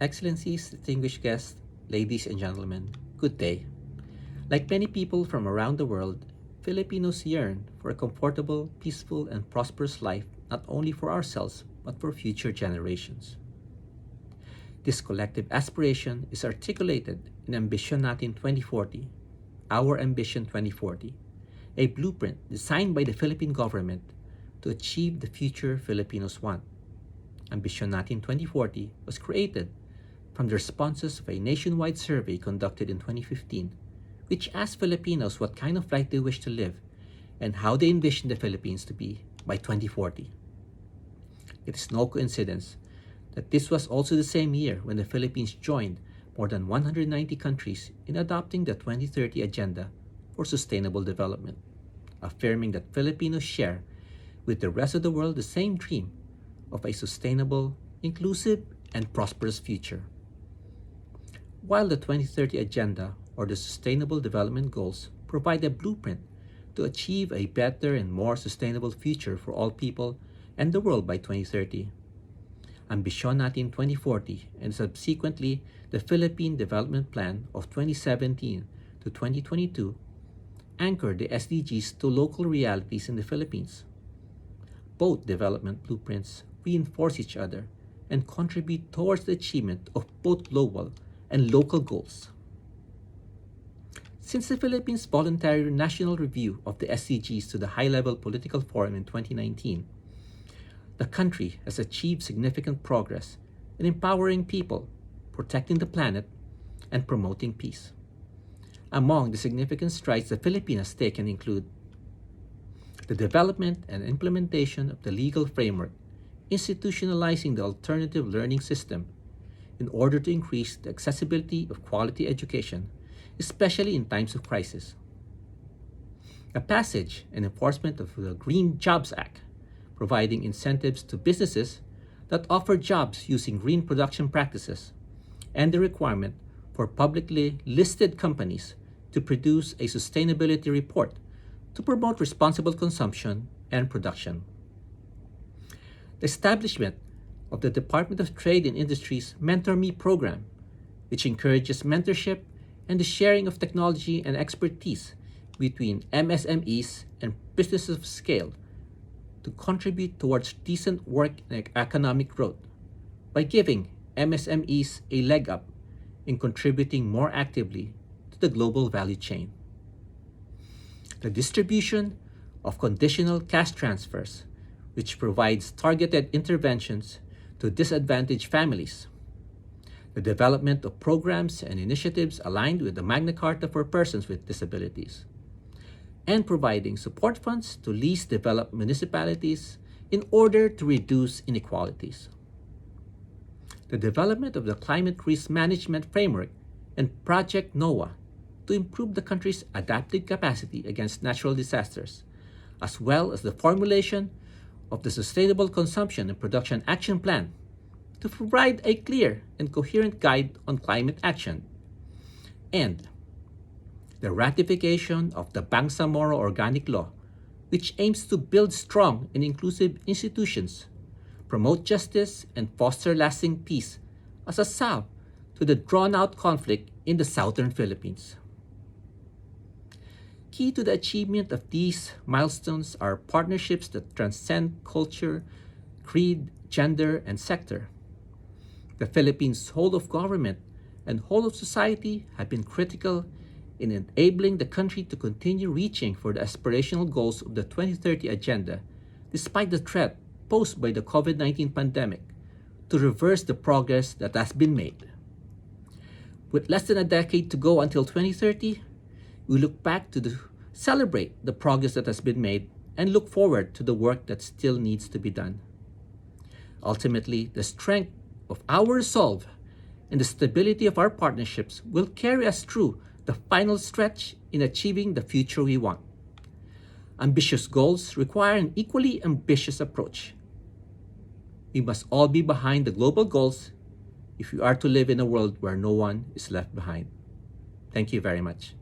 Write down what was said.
Excellencies, distinguished guests, ladies and gentlemen, good day. Like many people from around the world, Filipinos yearn for a comfortable, peaceful, and prosperous life not only for ourselves but for future generations. This collective aspiration is articulated in Ambition Natin 2040, Our Ambition 2040, a blueprint designed by the Philippine government to achieve the future Filipinos want. Ambition Natin 2040 was created from the responses of a nationwide survey conducted in 2015, which asked Filipinos what kind of life they wish to live and how they envision the Philippines to be by 2040. It is no coincidence that this was also the same year when the Philippines joined more than 190 countries in adopting the 2030 Agenda for Sustainable Development, affirming that Filipinos share with the rest of the world the same dream of a sustainable, inclusive, and prosperous future. While the 2030 Agenda or the Sustainable Development Goals provide a blueprint to achieve a better and more sustainable future for all people and the world by 2030, Ambition Natin 2040 and subsequently the Philippine Development Plan of 2017 to 2022 anchor the SDGs to local realities in the Philippines. Both development blueprints reinforce each other and contribute towards the achievement of both global and local goals. Since the Philippines' voluntary national review of the SDGs to the High-Level Political Forum in 2019, the country has achieved significant progress in empowering people, protecting the planet, and promoting peace. Among the significant strides the Philippines has taken include the development and implementation of the legal framework institutionalizing the alternative learning system in order to increase the accessibility of quality education, especially in times of crisis. The passage and enforcement of the Green Jobs Act, providing incentives to businesses that offer jobs using green production practices, and the requirement for publicly listed companies to produce a sustainability report to promote responsible consumption and production. The establishment of the Department of Trade and Industry's Mentor Me program, which encourages mentorship and the sharing of technology and expertise between MSMEs and businesses of scale to contribute towards decent work and economic growth by giving MSMEs a leg up in contributing more actively to the global value chain. The distribution of conditional cash transfers, which provides targeted interventions to disadvantaged families. The development of programs and initiatives aligned with the Magna Carta for persons with disabilities. And providing support funds to least developed municipalities in order to reduce inequalities. The development of the Climate Risk Management Framework and Project NOAA to improve the country's adaptive capacity against natural disasters, as well as the formulation of the Sustainable Consumption and Production Action Plan to provide a clear and coherent guide on climate action, and the ratification of the Bangsamoro Organic Law, which aims to build strong and inclusive institutions, promote justice, and foster lasting peace as a salve to the drawn-out conflict in the southern Philippines. Key to the achievement of these milestones are partnerships that transcend culture, creed, gender, and sector. The Philippines' whole of government and whole of society have been critical in enabling the country to continue reaching for the aspirational goals of the 2030 Agenda, despite the threat posed by the COVID-19 pandemic, to reverse the progress that has been made. With less than a decade to go until 2030, we look back to celebrate the progress that has been made and look forward to the work that still needs to be done. Ultimately, the strength of our resolve and the stability of our partnerships will carry us through the final stretch in achieving the future we want. Ambitious goals require an equally ambitious approach. We must all be behind the global goals if we are to live in a world where no one is left behind. Thank you very much.